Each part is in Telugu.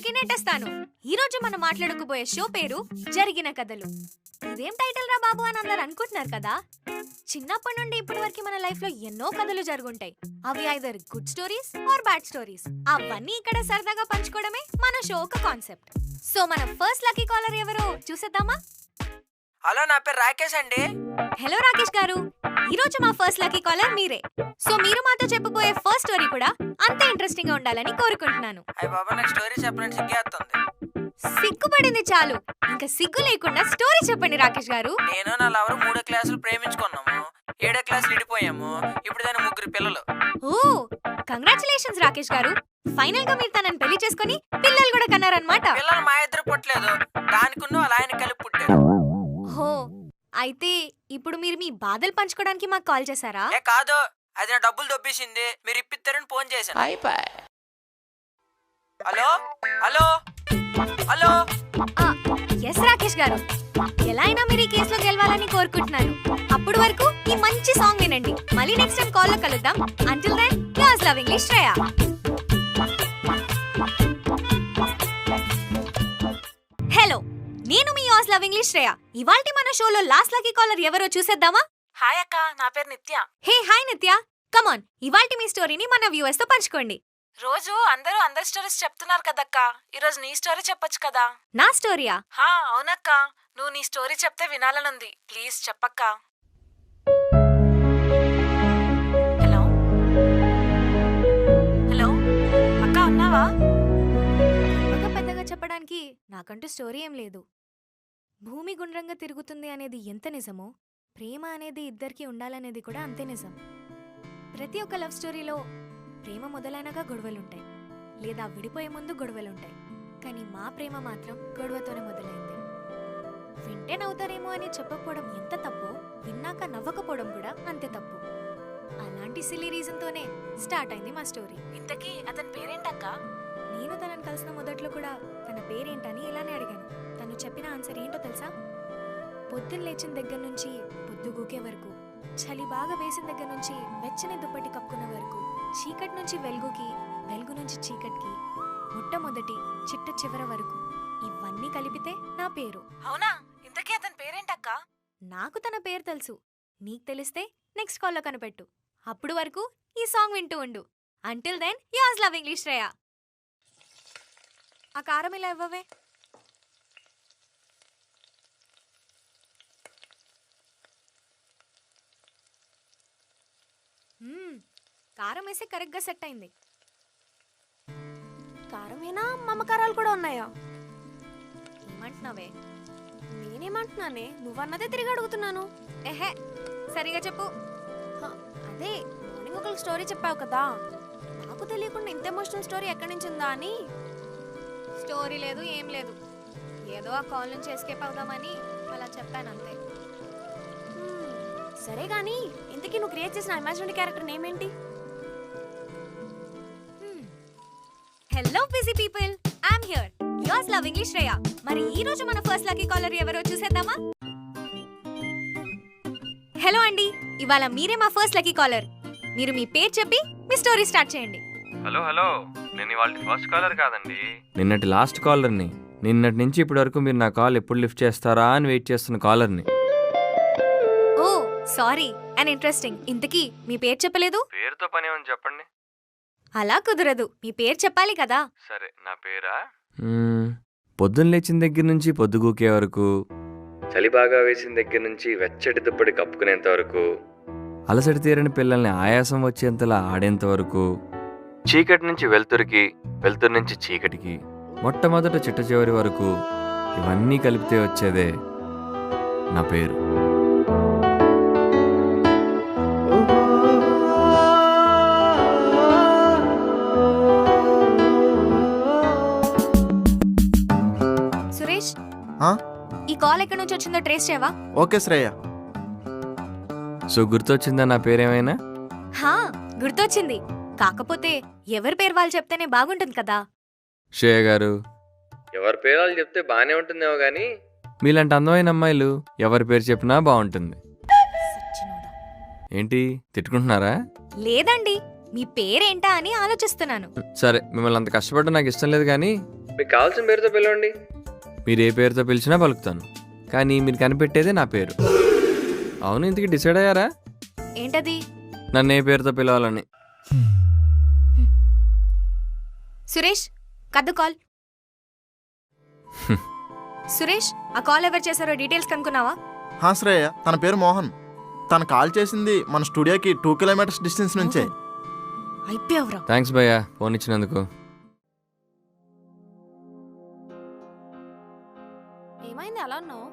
కి నెట్టేస్తాను. ఈ రోజు మనం మాట్లాడుకోబోయే షో పేరు జరిగిన కథలు. ఇదేం టైటిల్ రా బాబు అని అందరు అనుకుంటున్నారు కదా. చిన్నప్పటి నుండి ఇప్పటి వరకు మన లైఫ్ లో ఎన్నో కథలు జరుగుంటాయి. అవి either good stories or bad stories. అవన్నీ ఇక్కడ సరదాగా పంచుకోవడమే మన షో ఒక కాన్సెప్ట్. సో మన ఫస్ట్ లక్కీ కాలర్ ఎవరో చూసేద్దామా? హలో, నా పేరు రాకేష్ అండి. హలో రాకేష్ గారు, ఈ రోజు మా ఫస్ట్ లక్కీ కాలర్ మీరే. సో మీరు మాతో చెప్పబోయే ఫస్ట్ స్టోరీ కూడా అంతే ఇంట్రెస్టింగ్ గా ఉండాలని కోరుకుంటున్నాను. అయ్య బాబా, నాకు స్టోరీ చెప్పడానికి సిగ్గేస్తుంది. సిగ్గుపడింది చాలు, ఇంకా సిగ్గు లేకుండా స్టోరీ చెప్పండి రాకేష్ గారు. నేను నా లవర్ 3వ క్లాసులు ప్రేమించుకున్నాము, 7వ క్లాసులు విడిపోయాము. ఇప్పుడు దాని 3 పిల్లలు. ఓ కంగ్రాచులేషన్స్ రాకేష్ గారు, ఫైనల్ గా మీరు తనని పెళ్లి చేసుకుని పిల్లలు కూడా కన్నారన్నమాట. పిల్లలు మా ఇద్దరు పుట్టలేదు, దానికున్న వాళ్ళ ఆయన కలిపి పుట్టారు. హో, అయితే ఇప్పుడు మీరు మీ బాధలు పంచుకోవడానికి మాకు కాల్ చేశారా? ఏ కాదు, అది నా డబ్బులు దొబ్బేసింది, మీరు ఇప్పిస్తారని ఫోన్ చేశాను. Hello hello hello. Yes Rakesh గారు, ఎలా అయినా మీరు ఈ కేసులో గెలవాలని కోరుకుంటున్నాను. అప్పుడు వరకు ఈ మంచి సాంగ్ వినండి. మళ్ళీ నెక్స్ట్ టైం కాల్ లో కలుద్దాం. Until then your lovingly Shreya. Hello, నేను మీ యూర్ లవింగ్లీ శ్రేయ. ఇవాల్టి మన షోలో లాస్ట్ లక్కీ కాలర్ ఎవరో చూసేద్దామా? హాయ్ అక్క, నా పేరు నిత్య. హే హాయ్ నిత్య, కమాన్ ఇవాల్టి మీ స్టోరీని మన వ్యూవర్స్ తో పంచుకోండి. రోజు అందరూ అందరి స్టోరీస్ చెప్తున్నారు కదక్క, ఈరోజు నీ స్టోరీ చెప్పొచ్చు కదా. నా స్టోరీయా? హా అవునక్క, నువ్వు నీ స్టోరీ చెప్తే వినాలనుంది, ప్లీజ్ చెప్పక్క. హలో హలో అక్క, ఉన్నావా? ఒక పెద్దగా చెప్పడానికి నాకంటూ స్టోరీ ఏం లేదు. భూమి గుండ్రంగా తిరుగుతుంది అనేది ఎంత నిజమో, ప్రేమ అనేది ఇద్దరికి ఉండాలనేది కూడా అంతే నిజం. ప్రతి ఒక్క లవ్ స్టోరీలో ప్రేమ మొదలైనగా గొడవలుంటాయి, లేదా విడిపోయే ముందు గొడవలుంటాయి. కానీ మా ప్రేమ మాత్రం గొడవతోనే మొదలైంది. వింటే నవ్వుతారేమో అని చెప్పకపోవడం ఎంత తప్పో, విన్నాక నవ్వకపోవడం కూడా అంతే తప్పు. అలాంటి సిల్లీ రీజన్తోనే స్టార్ట్ అయింది మా స్టోరీ. ఇంతకీ అతని పేరేంటక్క? నేను తనని కలిసిన మొదట్లో కూడా తన పేరేంటని ఇలానే అడిగాను. తను చెప్పిన ఆన్సర్ ఏంటో తెలుసా? పొద్దున్న లేచిన దగ్గర నుంచి పొద్దు గూకే వరకు, చలి బాగా వేసిన దగ్గర నుంచి వెచ్చని దుప్పటి కప్పుకున్న వరకు, చీకటి నుంచి వెలుగుకి, వెలుగు నుంచి చీకటికి, మొట్టమొదటి చిట్ట చివర వరకు, ఇవన్నీ కలిపితే నా పేరు. అవునా, ఇంతకీ అతని పేరేంటక్క? నాకు తన పేరు తెలుసు, నీకు తెలిస్తే నెక్స్ట్ కాల్లో కనిపెట్టు. అప్పుడు వరకు ఈ సాంగ్ వింటూ ఉండు. Until then your lovingly Shreya. ఆ కారం ఇలా ఇవ్వవే. కారం వేసి కరెక్ట్గా సెట్ అయింది. కారమేనా, మమకారాలు కూడా ఉన్నాయా? ఏమంటున్నావే? నేనేమంటున్నానే, నువ్వన్నదే తిరిగి అడుగుతున్నాను. ఎహే, సరిగా చెప్పు. అదే మార్నింగ్ ఒక స్టోరీ చెప్పావు కదా, నాకు తెలియకుండా ఇంత ఎమోషనల్ స్టోరీ ఎక్కడి నుంచి ఉందా అని. స్టోరీ లేదు ఏం లేదు, ఏదో ఆ కాల్ నుంచి ఎస్కేప్ అవుదామని అలా చెప్పాను అంతే. సరే గానీ, ఇంతకీ నువ్వు క్రియేట్ చేసిన ఇమాజినరీ క్యారెక్టర్ నేమ్ ఏంటి? Hello busy people, I'm here, your lovingly Shreya. మరి ఈ రోజు మన ఫస్ట్ లక్కీ కాలర్ ఎవరో చూసేద్దామా? హలో అండి, ఇవాళ మీరే మా ఫస్ట్ లక్కీ కాలర్. మీరు మీ పేరు చెప్పి మీ స్టోరీ స్టార్ట్ చేయండి. హలో హలో, నేను ఇవాళ ఫస్ట్ కాలర్ కాదండి, నిన్నటి లాస్ట్ కాలర్ని. నిన్నటి నుంచి ఇప్పటి వరకు మీరు నా కాల్ ఎప్పుడు లిఫ్ట్ చేస్తారా అని వెయిట్ చేస్తున్న కాలర్ని. ఓ సారీ అండ్ ఇంట్రెస్టింగ్. ఇంతకీ మీ పేరు చెప్పలేదు? పేరుతో పని ఏమని చెప్పండి. అలా కుదరదు, మీ పేరు చెప్పాలి కదా. సరే, నా పేరా? పొద్దున్న లేచిన దగ్గర నుంచి పొద్దుగూకే వరకు, చలి బాగా వేసిన దగ్గర నుంచి వెచ్చటి దుప్పటి కప్పుకునేంత వరకు, అలసటి తీరని పిల్లల్ని ఆయాసం వచ్చేంతలా ఆడేంత వరకు, చీకటి నుంచి వెలుతురికి, వెలుతురు నుంచి చీకటికి, మొట్టమొదట చిట్ట చివరి వరకు, ఇవన్నీ కలిపితే వచ్చేదే నా పేరు. సురేష్, ఈ కాల్ ఎక్కడి నుంచి వచ్చిందో ట్రేస్ చేయవా? ఓకే శ్రేయ. సో గుర్తొచ్చిందా నా పేరేమైనా? హా గుర్తొచ్చింది, కాకపోతే ఎవరి పేరు వాళ్ళు చెప్తేనే బాగుంటుంది కదా. శ్రేయ గారు, ఎవరి పేరు వాళ్ళు చెప్తే బానే ఉంటుందేమో గానీ మీలాంటి అందమైన అమ్మాయిలు ఎవరి పేరు చెప్పినా బాగుంటుంది. ఏంటి తిట్టుకుంటున్నారా? లేదండి, మీ పేరేంటా అని ఆలోచిస్తున్నాను. సరే, మిమ్మల్ని అంత కష్టపడడం నాకు ఇష్టం లేదు కానీ మీకు కావాల్సిన పేరుతో పిలవండి. మీరు ఏ పేరుతో పిలిచినా పలుకుతాను, కానీ మీరు కనిపెట్టేదే నా పేరు. అవును, ఇంతకీ డిసైడ్ అయ్యారా ఏంటది? నన్ను ఏ పేరుతో పిలవాలని? సురేష్, కద్దు కాల్. సురేష్, ఆ కాల్ ఎవరు చేశారో డీటెయిల్స్ కనుక్కున్నావా? హా శ్రేయ, తన పేరు మోహన్. తను కాల్ చేసింది మన స్టూడియోకి 2 కిలోమీటర్స్ డిస్టెన్స్ నుంచే. అయిపోయావురా. థ్యాంక్స్ భయ్యా ఫోన్ ఇచ్చినందుకు. ఏమైంది అలా ఉన్నావు?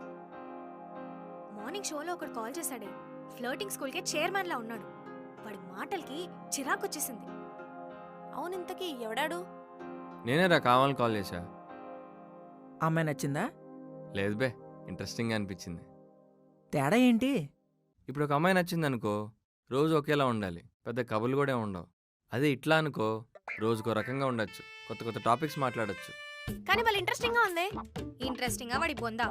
మార్నింగ్ షోలో ఒకడు కాల్ చేశాడే, ఫ్లోటింగ్ స్కూల్కే చైర్మన్ లా ఉన్నాడు. వాడి మాటలకి చిరాకు వచ్చేసింది. అవును, ఇంతకీ ఎవడాడు? నేనేరా కావాలని కాల్ చేశా. అమ్మాయి నచ్చిందా? లేదు బే, ఇంట్రెస్టింగ్గా అనిపించింది. తేడా ఏంటి? ఇప్పుడు ఒక అమ్మాయి నచ్చింది అనుకో, రోజు ఒకేలా ఉండాలి, పెద్ద కబుర్లు కూడా ఉండవు. అదే ఇట్లా అనుకో, రోజుకో రకంగా ఉండొచ్చు, కొత్త కొత్త టాపిక్స్ మాట్లాడొచ్చు. కానీ వాళ్ళు ఇంట్రెస్టింగ్ గా ఉంది. ఇంట్రెస్టింగ్ గా వాడి బొందా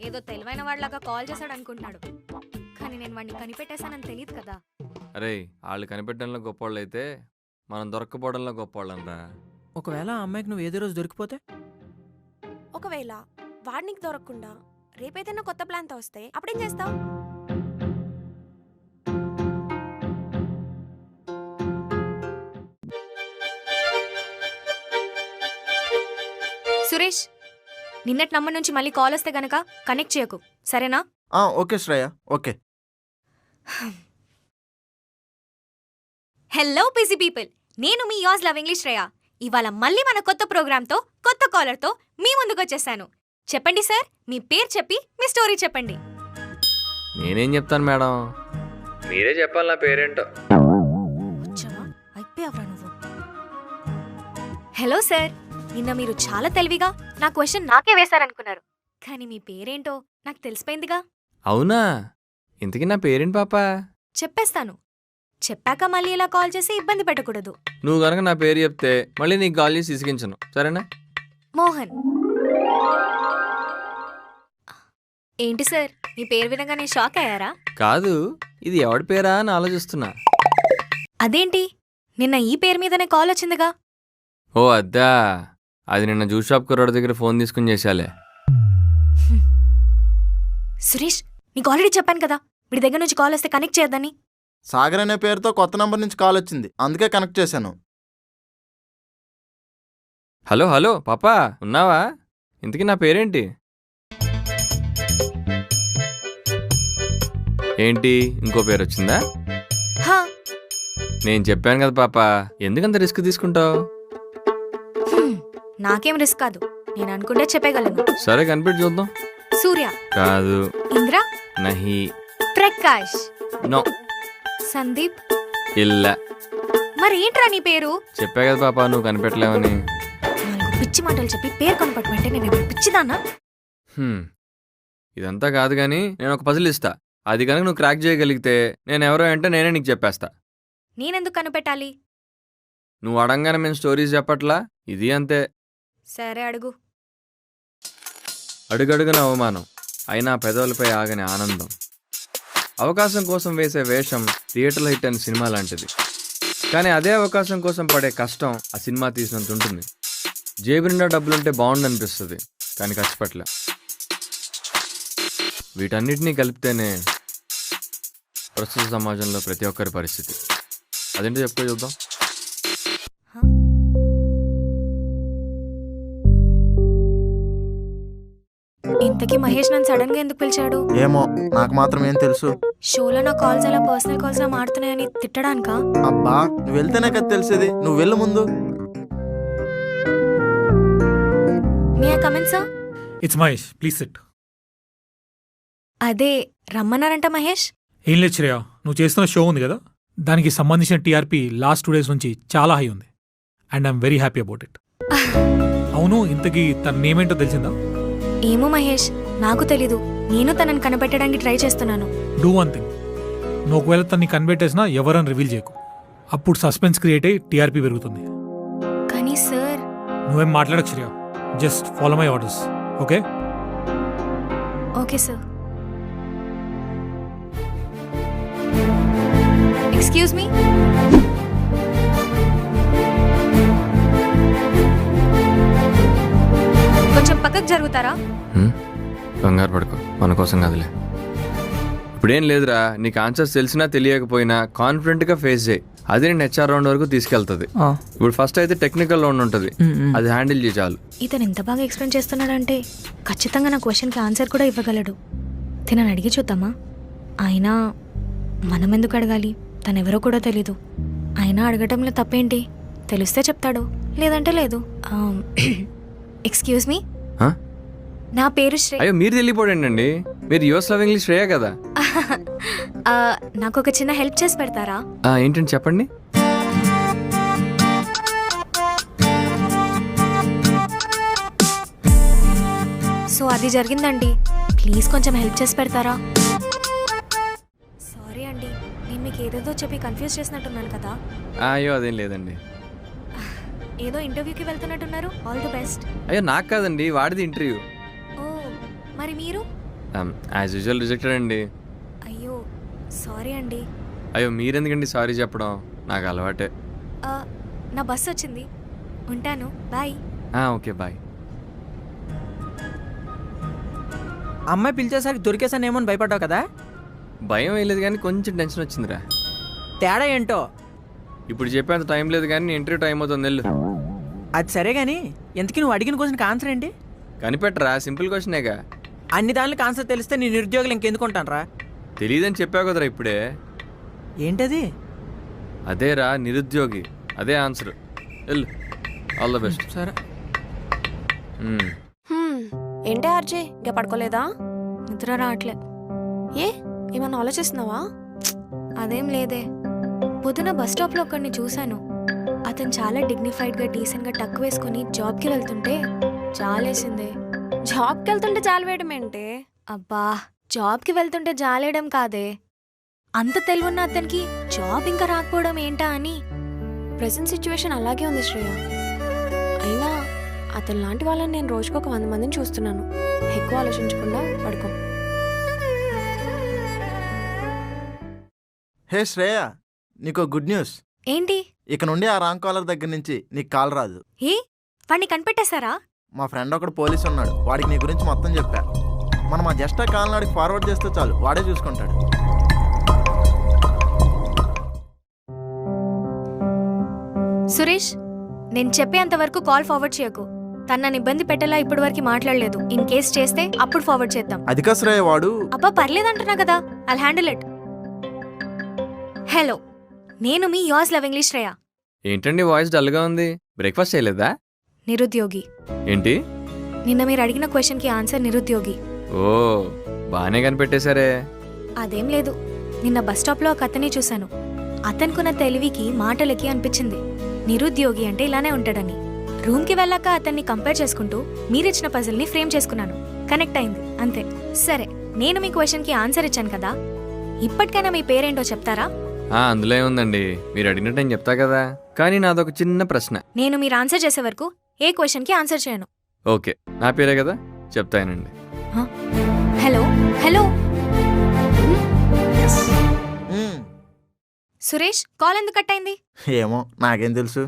ఏదో తెలివైన వాడిలాగా కాల్ చేశాడు అనుకుంటున్నాడు. కానీ నేను వాడిని కనిపెట్టేశానని తెలియదు కదా. అరే, వాళ్ళు కనిపెట్టడంలో గొప్పవాళ్ళు అయితే మనం దొరక్కపోవడంలో గొప్పవాళ్ళంరా. ఒకవేళ ఆ అమ్మాయికి నువ్వు ఏదో రోజు దొరికిపోతే? ఒకవేళ వాడినికి దొరకకుండా రేపేదైనా కొత్త ప్లాన్తో వస్తే అప్పుడేం చేస్తావు? సురేష్, నిన్నటి నంబర్ నుంచి మళ్ళీ కాల్ వస్తే గనక కనెక్ట్ చేయకు, సరేనా? Okay Shreya, okay. Hello busy people, నేను మీ యోజ్ లవ్ ఇంగ్లీష్ శ్రేయ. ఇవాళ మళ్ళీ మన కొత్త ప్రోగ్రామ్తో కొత్త కాలర్తో మీ ముందుకు వచ్చేసాను. చెప్పండి సార్, మీ పేరు చెప్పి మీ స్టోరీ చెప్పండి. నేనేం చెప్తాను మేడం, మీరే చెప్పాలి నా పేరేంటో. వచ్చావా? అయిపోయావరా నువ్వు. హలో సార్, నిన్న మీరు చాలా తెలివిగా నా క్వశ్చన్ నాకే వేశారనుకున్నారు, కానీ మీ పేరేంటో నాకు తెలిసిపోయిందిగా. అవునా? ఇంతకీ నా పేరేంటి పాపా? చెప్పేస్తాను, చెప్పాక మళ్ళీ ఇలా కాల్ చేసి ఇబ్బంది పెట్టకూడదు. నువ్వు కనుక నా పేరు చెప్తే మళ్ళీ నీకు కాల్ చేసి ఇసిగించను, సరేనా? మోహన్. ఏంటి సార్, మీ పేరు వినగానే షాక్ అయ్యారా? కాదు, ఇది ఎవడి పేరా అని ఆలోచిస్తున్నా. అదేంటి, నిన్న ఈ పేరు మీదనే కాల్ వచ్చిందిగా. ఓ అద్దా, అది నిన్న జ్యూస్ షాప్ కుర్రాడి దగ్గర ఫోన్ తీసుకుని చేశాలే. సురేష్, నీకు ఆల్రెడీ చెప్పాను కదా వీడి దగ్గర నుంచి కాల్ వస్తే కనెక్ట్ చేయొద్దని. సాగర్ అనే పేరుతో కొత్త నంబర్ నుంచి కాల్ వచ్చింది, అందుకే కనెక్ట్ చేశాను. హలో హలో పాపా, ఉన్నావా? ఇంతకీ నా పేరేంటి? ఏంటి, ఇంకో పేరు వచ్చిందా? హా, నేను చెప్పాను కదా పాపా, ఎందుకంత రిస్క్ తీసుకుంటావు? నాకేం రిస్క్ కాదు, నేను అనుకుంటే చెప్పగలను. సరే కనిపెట్టి చూద్దాం. సూర్య. కాదు. ఇంద్ర. నహి. ప్రకాష్. నో. సందీప్. ఇల్ల. మరి ఏంట్రా నీ పేరు? చెప్పా కదా పాపా, నువ్వు కనిపెట్టలేవని. నాలుగు పిచ్చి మాటలు చెప్పి పేరు కనపడమంటే నేను పిచ్చిదానా? ఇదంతా కాదు గాని నేను ఒక పజిల్ ఇస్తా, అది కనుక నువ్వు క్రాక్ చేయగలిగితే నేను ఎవరో అంటే నేనే నీకు చెప్పేస్తా. నేనెందుకు కనిపెట్టాలి? నువ్వు అడంగానే మేము స్టోరీస్ చెప్పట్లా, ఇది అంతే. సరే అడుగు. అడుగడుగున అవమానం, అయినా పెదవులపై ఆగని ఆనందం. అవకాశం కోసం వేసే వేషం థియేటర్లో హిట్ అయిన సినిమా లాంటిది, కానీ అదే అవకాశం కోసం పడే కష్టం ఆ సినిమా తీసినంత ఉంటుంది. జేబు నిండా డబ్బులుంటే బాగుండనిపిస్తుంది, కానీ కష్టపట్ల. వీటన్నిటినీ కలిపితేనే ప్రస్తుత సమాజంలో ప్రతి ఒక్కరి పరిస్థితి. అదేంటో చెప్పుకో చూద్దాం. ఇంతకీ మహేష్ నన్ను సడన్ గా ఎందుకు పిలిచాడు? ఏమో, నాకు మాత్రం ఏం తెలుసు. షోలో నా కాల్స్ అలా పర్సనల్ కాల్స్ లా మారుతున్నాయని తిట్టడానికా? అబ్బా, నువ్వు వెళ్తేనే కదా తెలిసేది, నువ్వు వెళ్ళు ముందు. May I come in sir? It's Mahesh, please SIT. అదే రమ్మన్నారంట మహేష్. ఏం లేదు శ్రేయ, నువ్వు చేస్తున్న షో ఉంది కదా, దానికి సంబంధించిన టీఆర్పీ లాస్ట్ 2 days నుంచి చాలా హై ఉంది, and I'm very happy about it. అవును, ఇంతకీ తన నేమేంటో తెలిసిందా? ఏమో మహేష్, నాకు తెలీదు. నేను తనని కనిపెట్టడానికి ట్రై చేస్తున్నాను. డూ వన్ థింగ్, నువ్వు ఒకవేళ తన్ని కనిపెట్టేసినా ఎవరని రివీల్ చేయకు, అప్పుడు సస్పెన్స్ క్రియేట్ అయ్యి టీఆర్పీ పెరుగుతుంది. కానీ సార్. నువ్వేం మాట్లాడకు Shreya, just follow my orders, okay? Okay sir. Excuse me. పక్కకు జరుగుతారా? కంగారు పడుకో, మన కోసం కాదులే. ఇప్పుడేం లేదురా, నీకు ఆన్సర్స్ తెలిసినా తెలియకపోయినా కాన్ఫిడెంట్గా ఫేస్ చేయి. అదే నేను హెచ్ఆర్ రౌండ్ వరకు తీసుకెళ్తుంది. ఇప్పుడు ఫస్ట్ అయితే టెక్నికల్ రౌండ్ ఉంటుంది, అది హ్యాండిల్ చేయి చాలు. ఇతను ఎంత బాగా ఎక్స్ప్లెయిన్ చేస్తున్నాడంటే ఖచ్చితంగా నా క్వశ్చన్కి ఆన్సర్ కూడా ఇవ్వగలడు. తినని అడిగి చూద్దామా? అయినా మనం ఎందుకు అడగాలి? తనెవరో కూడా తెలీదు. అయినా అడగటంలో తప్పేంటి? తెలిస్తే చెప్తాడు, లేదంటే లేదు. Excuse me, Huh? నా పేరు శ్రేయ. అయ్యో మీరు తెలియపోడండి, మీరు యుఎస్ లవ్ ఇంగ్లీష్ శ్రేయ కదా. నాకు ఒక చిన్న హెల్ప్ చేసి పెడతారా? ఏంటంటే చెప్పండి. సో అది జరిగిందండి, ప్లీజ్ కొంచెం హెల్ప్ చేసి పెడతారా? సారీ అండి, నేను మీకు ఏదేదో చెప్పి కన్ఫ్యూజ్ చేసినట్టున్నాను కదా. అయ్యో అదేం లేదండి. ఏదో ఇంటర్వ్యూకి వెళ్తున్నట్టున్నారు. All the best. అయ్యో నాకు కాదండి, వాడిది ఇంటర్వ్యూ. ఓ, మరి మీరు? యాజ్ యూజువల్ రిజెక్టెడ్ అండి. అయ్యో సారీ అండి. అయ్యో మీరెందుకండి సారీ చెప్పడం, నాకు అలవాటే. నా బస్సు వచ్చింది, ఉంటాను, బాయ్. Okay bye. అమ్మాయి పిలిచేసరికి దొరికేసానేమో అని భయపడ్డావు కదా. భయం వేయలేదు కానీ కొంచెం టెన్షన్ వచ్చిందిరా. తేడా ఏంటో ఇప్పుడు చెప్పేంత టైం లేదు కానీ ఇంటర్వ్యూ టైం అవుతుంది, వెళ్ళు. అది సరే కానీ ఎంతకీ నువ్వు అడిగిన క్వశ్చన్కి ఆన్సర్ ఏంటి? కనిపెట్టరా, సింపుల్ క్వశ్చనేగా. అన్ని దానికి ఆన్సర్ తెలిస్తే నీ నిరుద్యోగులు ఇంకెందుకుంటానరా? తెలియదని చెప్పావు కదరా ఇప్పుడే. ఏంటది? అదేరా నిరుద్యోగి, అదే ఆన్సర్. వెళ్ళు, ఆల్ ద బెస్ట్. సరే. ఏంటే ఆర్జే ఇంకా పడుకోలేదా? నిద్ర రావట్లే. ఏ ఏమన్నా ఆలోచిస్తున్నావా? అదేం లేదే, పొద్దున బస్ స్టాప్లో ఒకరిని చూశాను. అతను చాలా డిగ్నిఫైడ్గా డీసెంట్గా టక్ వేసుకుని జాబ్కి వెళ్తుంటే జాలేసిందే. జాబ్కి వెళ్తుంటే జాలి వేయడం ఏంటి? అబ్బా, జాబ్కి వెళ్తుంటే జాలేయడం కాదే, అంత తెలివున్న అతనికి జాబ్ ఇంకా రాకపోవడం ఏంటా అని. ప్రెసెంట్ సిచ్యువేషన్ అలాగే ఉంది శ్రేయ. అయినా అతను లాంటి వాళ్ళని నేను రోజుకు ఒక 100 మందిని చూస్తున్నాను. ఎక్కువ ఆలోచించకుండా పడుకో. హే శ్రేయ, నీకు గుడ్ న్యూస్. ఏంటి? ఇక నుండి ఆ రాంగ్ కాలర్ దగ్గర నుంచి నీకు కాల్ రాదు. ఏ, వాడిని కనిపెట్టేశారా? మా ఫ్రెండ్ ఒకడు పోలీస్ ఉన్నాడు, వాడికి నీ గురించి మొత్తం చెప్పా. మనం ఆ జస్ట్ ఆ కాల్ నాడికి ఫార్వర్డ్ చేస్తే చాలు, వాడే చూసుకుంటాడు. సురేష్, నేను చెప్పేంత వరకు కాల్ ఫార్వర్డ్ చేయకు. తను నన్ను ఇబ్బంది పెట్టేలా ఇప్పటి వరకు మాట్లాడలేదు. ఇన్ కేస్ చేస్తే అప్పుడు ఫార్వర్డ్ చేద్దాం. అది కా శ్రేయ, వాడు అబ్బా పర్లేదంటున్నా కదా, ఐల్ హ్యాండిల్ ఇట్. హలో, నేను మీ యువర్స్ లవ్ ఇంగ్లీష్ శ్రేయ. ఏంటండి వాయిస్ డల్గా ఉంది, బ్రేక్ఫాస్ట్ చేయలేదా? నిరుద్యోగి. ఏంటి? నిన్న మీరు అడిగిన క్వశ్చన్కి ఆన్సర్ నిరుద్యోగి. ఓ, బాగానే కనిపెట్టేశారే. అదేం లేదు, నిన్న బస్ స్టాప్లో ఒక అతన్ని చూశాను. అతనుకున్న తెలివికి మాటలకి అనిపించింది నిరుద్యోగి అంటే ఇలానే ఉంటాడని. రూమ్కి వెళ్ళాక అతన్ని కంపేర్ చేసుకుంటూ మీరిచ్చిన పజిల్ని ఫ్రేమ్ చేసుకున్నాను. కనెక్ట్ అయింది, అంతే. సరే, నేను మీ క్వశ్చన్కి ఆన్సర్ ఇచ్చాను కదా, ఇప్పటికైనా మీ పేరేంటో చెప్తారా? అందులో ఏముందండి, మీరు అడిగినట్టు నేను చెప్తా కదా. కానీ నాదొక చిన్న ప్రశ్న. నేను మీరు ఆన్సర్ చేసే వరకు ఏ క్వశ్చన్కి ఆన్సర్ చేయను. ఓకే, నా పేరే కదా, చెప్తానండి. హలో హలో మ్మ్. సురేష్, కాల్ ఎందుకు కట్ అయింది? ఏమో నాకేం తెలుసు.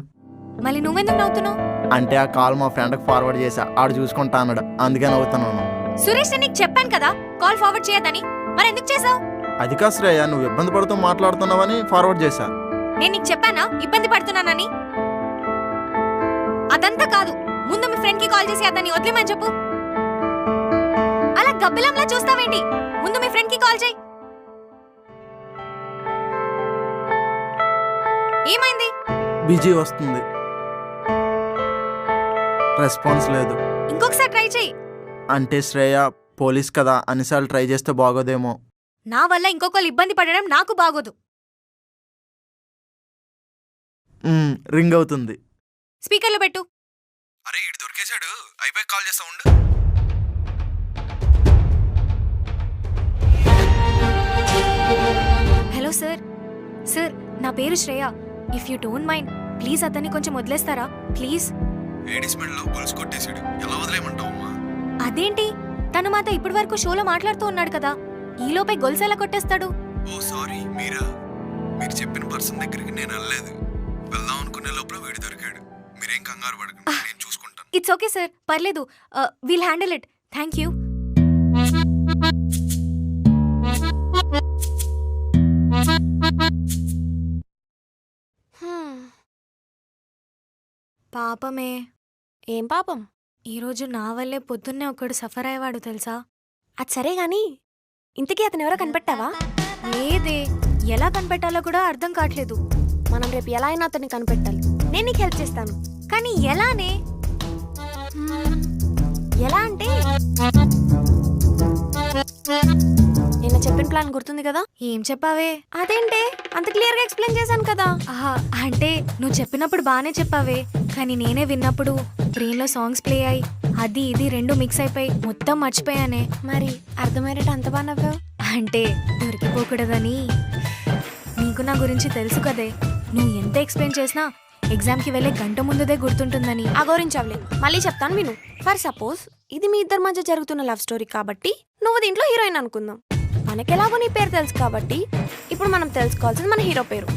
మళ్ళీ నువ్వెందుకు నవ్వుతున్నావు? అంటే ఆ కాల్ మా ఫ్రెండ్కి ఫార్వర్డ్ చేసా, ఆడు చూసుకుంటా అన్నాడు, అందుకే నవ్వుతున్నాను. సురేష్, నేను నీకు చెప్పాను కదా కాల్ ఫార్వర్డ్ చేయొద్దని, మరి ఎందుకు చేసావు? అది కా శ్రేయ, నువ్వు ఇబ్బంది పడుతూ మాట్లాడుతున్నావని ఫార్వర్డ్ చేశా. నేను నీకు చెప్పానా ఇబ్బంది పడుతున్నానని? అదంతా కాదు, ముందు మీ ఫ్రెండ్ కి కాల్ చేసి అతన్ని వదిలేమని చెప్పు. అలా గబ్బిలంలా చూస్తావేంటి? ముందు మీ ఫ్రెండ్ కి కాల్ చేయి. ఏమైంది? బిజీ వస్తుంది, రెస్పాన్స్ లేదు. ఇంకొకసారి ట్రై చేయి. అంటే శ్రేయ పోలీస్ కదా, అన్నిసార్లు ట్రై చేస్తే బాగోదేమో. నా వల్ల ఇంకొకరు ఇబ్బంది పడడం నాకు బాగోదు. రింగ్ అవుతుంది. స్పీకర్లో పెట్టు. అరే ఇడు దొరికేశాడు, అయిపోయి కాల్ చేస్తా ఉండు. Hello sir. సార్, నా పేరు Shreya. If you don't mind please అతన్ని కొంచెం వదిలేస్తారా ప్లీజ్? ఏడిస్మెంట్లో గొలుసు కొట్టేశాడు, ఎలా వదిలేయమంటావమ్మా? అదేంటి, తను మాతో ఇప్పటి వరకు షోలో మాట్లాడుతూ ఉన్నాడు కదా, ఈలోపై గొలుసు ఎలా కొట్టేస్తాడు? ఓ సారీ, మీరు చెప్పిన పర్సన్ దగ్గరికి నేను వెళ్ళలేదు. వెళ్దాం అనుకునే లోపల వీడు దొరికాడు. మీరేం కంగారు పడకండి, నేను చూసుకుంటాను. ఇట్స్ ఓకే సార్, పర్లేదు. Will handle it. Thank you. పాపమే, ఏం పాపం? ఈరోజు నా వల్లే పొద్దున్నే ఒకడు సఫర్ అయ్యేవాడు తెలుసా? అది సరే గాని ఇంతకీ అతను ఎవరో కనిపెట్టావా? లేదే, ఎలా కనిపెట్టాలో కూడా అర్థం కావట్లేదు. మనం రేపు ఎలా అయినా అతన్ని కనిపెట్టాలి. నేను నీకు హెల్ప్ చేస్తాను. కానీ ఎలానే? ఎలా అంటే నిన్న చెప్పిన ప్లాన్ గుర్తుంది కదా? ఏం చెప్పావే? అదేంటే అంత క్లియర్ గా ఎక్స్ప్లెయిన్ చేశాను కదా. ఆహా, అంటే నువ్వు చెప్పినప్పుడు బానే చెప్పావే, కానీ నేనే విన్నప్పుడు బ్రెయిన్లో సాంగ్స్ ప్లే అయ్యి అది ఇది రెండు మిక్స్ అయిపోయి మొత్తం మర్చిపోయానే. మరి అర్థమయ్యేటట్టు అంత బాగా నవ్వావు. అంటే దొరికిపోకూడదని. నీకు నా గురించి తెలుసు కదే, నువ్వు ఎంత ఎక్స్ప్లెయిన్ చేసినా ఎగ్జామ్కి వెళ్ళే గంట ముందుదే గుర్తుంటుందని. ఆ గురించి అవలేదు, మళ్ళీ చెప్తాను విను. ఫర్ సపోజ్ ఇది మీ ఇద్దరి మధ్య జరుగుతున్న లవ్ స్టోరీ కాబట్టి నువ్వు దీంట్లో హీరోయిన్ అనుకుందాం. మనకెలాగో నీ పేరు తెలుసు కాబట్టి ఇప్పుడు మనం తెలుసుకోవాల్సింది మన హీరో పేరు.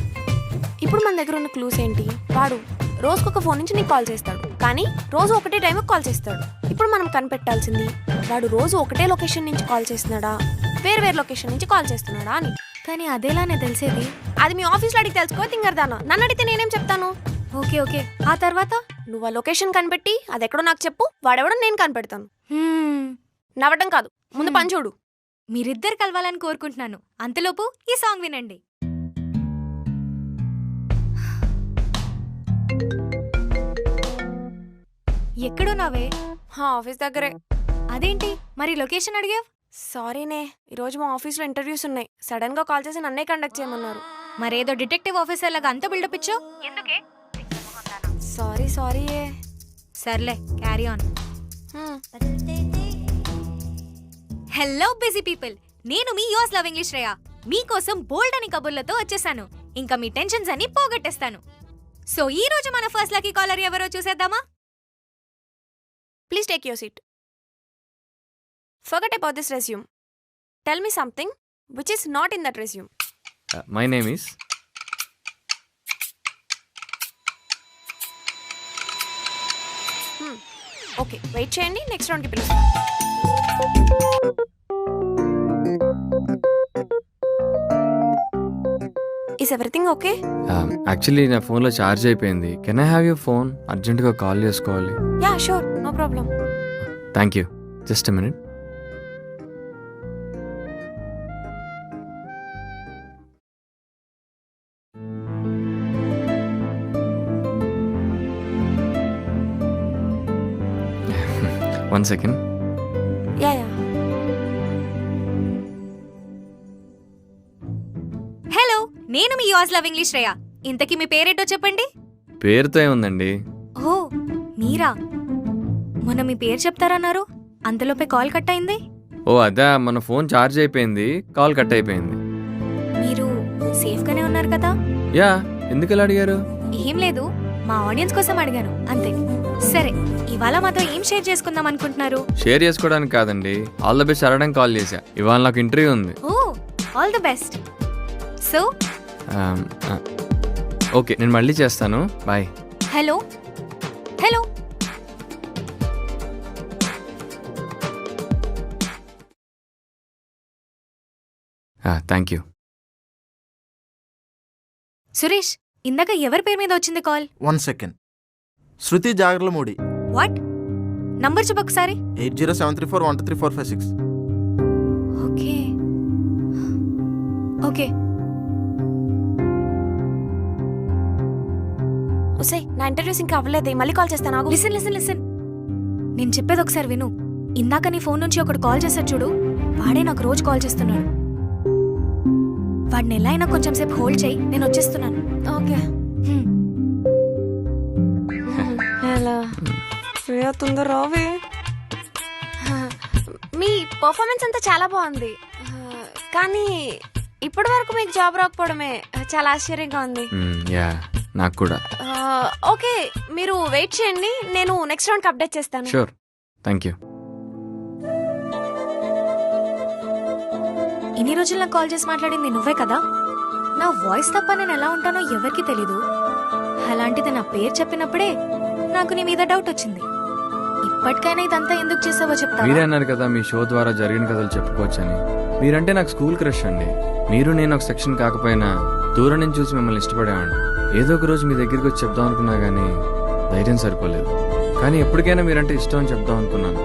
ఇప్పుడు మన దగ్గర ఉన్న క్లూస్ ఏంటి? వాడు రోజుకొక ఫోన్ నుంచి నీకు కాల్ చేస్తాడు, కానీ రోజు ఒకటే టైంకి కాల్ చేస్తాడు. ఇప్పుడు మనం కనిపెట్టాల్సింది వాడు రోజు ఒకటే లొకేషన్ నుంచి కాల్ చేస్తున్నాడా, వేరే లొకేషన్ నుంచి కాల్ చేస్తున్నాడా అని. కానీ అదేలానే తెలిసేది? అది మీ ఆఫీస్లో అడిగి తెలుసుకో తింగరదానా. నన్ను అడిగితే నేనేం చెప్తాను? ఓకే ఓకే, ఆ తర్వాత? నువ్వు ఆ లొకేషన్ కనిపెట్టి అది ఎక్కడో నాకు చెప్పు, వాడెవడో నేను కనిపెడతాను. నవ్వటం కాదు, ముందు పని చూడు. మీరిద్దరు కలవాలని కోరుకుంటున్నాను. అంతలోపు ఈ సాంగ్ వినండి. ఎక్కడున్నావే? ఆఫీస్ దగ్గరే. అదేంటి మరి లొకేషన్ అడిగావు? సారీనే, ఈరోజు మా ఆఫీస్లో ఇంటర్వ్యూస్ ఉన్నాయి. సడన్ గా కాల్ చేసి నన్నే కండక్ట్ చేయమన్నారు. మరేదో డిటెక్టివ్ ఆఫీసర్ లాగా అంత బిల్డప్ ఇచ్చావు ఎందుకే? సారీ సర్లే, carry on. Hello busy people, నేను మీ యోస్ లవ్ ఇంగ్లీష్ శ్రేయ. మీకోసం బోల్డ్ అని కబుర్లతో వచ్చేసాను. ఇంకా మీ టెన్షన్స్ అన్ని పోగొట్టేస్తాను. సో ఈ రోజు మన ఫస్ట్ లక్కీ కాలర్ ఎవరో చూసేద్దామా? Please take your seat. Forget about this resume. Tell me something which is not in that resume. My name is okay, wait చేయండి, నెక్స్ట్ రౌండ్కి పిలుస్తాను. Is everything okay? యాక్చువల్లీ నా ఫోన్లో ఛార్జ్ అయిపోయింది. Can I have your phone? అర్జెంటుగా కాల్ చేసుకోవాలి. Ya sure, no problem. Thank you. Just a minute. One second. Ya. Hello, నేను మీ యోస్ లవ్ ఇంగ్లీష్ శ్రేయ. ఇంతకీ మీ పేరేటో చెప్పండి. పేరుతో ఏముందండి? ఓ మీరా, మొన్న మీ పేరు చెప్తారన్నారు, అంతలోపే కాల్ కట్ అయింది. ఓ అదా, మన ఫోన్ ఛార్జ్ అయిపోయింది, కాల్ కట్ అయిపోయింది. మీరు సేఫ్గానే ఉన్నారు కదా? యా, ఎందుకు ఇలా అడిగారు? ఏం లేదు, మా ఆడియన్స్ కోసం అడిగాను అంతే. సరే, ఇవాళ మాతో ఏం షేర్ చేసుకుందాం అనుకుంటున్నారు? షేర్ చేసుకోవడానికి కాదండి, ఆల్ ద బెస్ట్ అడగడానికి కాల్ చేశా. ఇవాళ నాకు ఇంటర్వ్యూ ఉంది. Oh, all the best. So okay, నేను మళ్ళీ చేస్తాను. Bye. Hello hello, thank you. Suresh, ఇందాక ఎవరి పేరు మీద వచ్చింది call? 1 second. Shruti Jagarlamudi. What? Number చెప్పు ఒకసారి. 8073412346. Okay okay. ఒసే, నా ఇంటర్వ్యూస్ ఇంకా అవ్వలేదు, మళ్ళీ కాల్ చేస్తాను. ఆగు. లిసన్ లిసన్ లిసన్, నేను చెప్పేది ఒకసారి విను. ఇందాక నీ ఫోన్ నుంచి ఒకడు కాల్ చేశాడు చూడు, వాడే నాకు రోజు కాల్ చేస్తున్నాడు. వాడిని ఎలా అయినా కొంచెం సేపు హోల్డ్ చేయి, నేను వచ్చేస్తున్నాను. ఓకే. హ్మ్. హలో శ్రేయ, తొందర రావే. మీ పర్ఫార్మెన్స్ అంతా చాలా బాగుంది, కానీ ఇప్పటి వరకు మీకు జాబ్ రాకపోవడమే చాలా ఆశ్చర్యంగా ఉంది. యా, నాకు కూడా. ఓకే, మీరు వెయిట్ చేయండి, నేను నెక్స్ట్ రౌండ్కి అప్డేట్ చేస్తాను. Sure, thank you. ఇన్ని రోజులు నాకు కాల్ చేసి మాట్లాడింది నువ్వే కదా? నా వాయిస్ తప్ప నేను ఎలా ఉంటానో ఎవరికి తెలీదు. అలాంటిది నా పేరు చెప్పినప్పుడే నాకు నీ మీద డౌట్ వచ్చింది. ఇప్పటికైనా ఇదంతా ఎందుకు చేసావో మీరే చెప్తావా? అన్నారు కదా మీ షో ద్వారా జరిగిన కథలు చెప్పుకోవచ్చని. మీరంటే నాకు స్కూల్ క్రష్ అండి. మీరు నేను ఒక సెక్షన్ కాకపోయినా దూరం నుంచి చూసి మిమ్మల్ని ఇష్టపడేవాడిని. ఏదో ఒక రోజు మీ దగ్గరికి వచ్చి చెప్దాం అనుకున్నా కానీ ధైర్యం సరిపోలేదు. కానీ ఎప్పటికైనా మీరంటే ఇష్టం అని చెప్దాం అనుకున్నాను.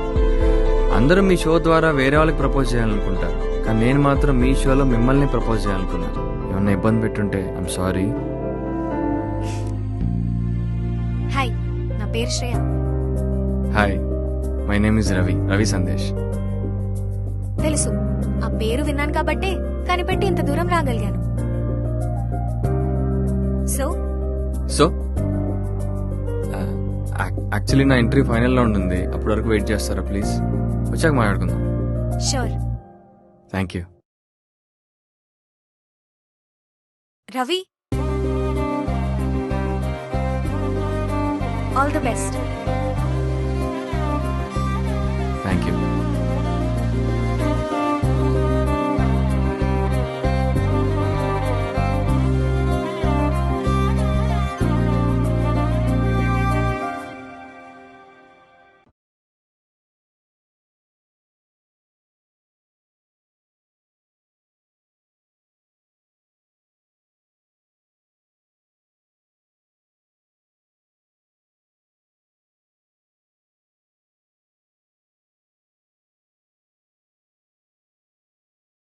అందరూ మీ షో ద్వారా వేరే వాళ్ళకి ప్రపోజ్ చేయాలనుకుంటారు, కానీ నేను మాత్రం మీ షోలో మిమ్మల్ని ప్రపోజ్ చేయాలనుకున్నాను. ఏమన్నా ఇబ్బంది పెట్టుంటే ఐఎమ్ సారీ. హాయ్, నా పేరు Shreya. Hi, my name is Ravi Sandesh. తెలుసు, ఆ పేరు విన్నాను కాబట్టే కనిపెట్టి ఇంత దూరం రాగలిగాను. సో యాక్చువల్లీ నా ఇంటర్వ్యూ ఫైనల్ రౌండ్ ఉంది. అప్పటి వరకు వెయిట్ చేస్తారా ప్లీజ్? వచ్చాక మాట్లాడుకుందాం. Sure. Thank you. Ravi, all the best.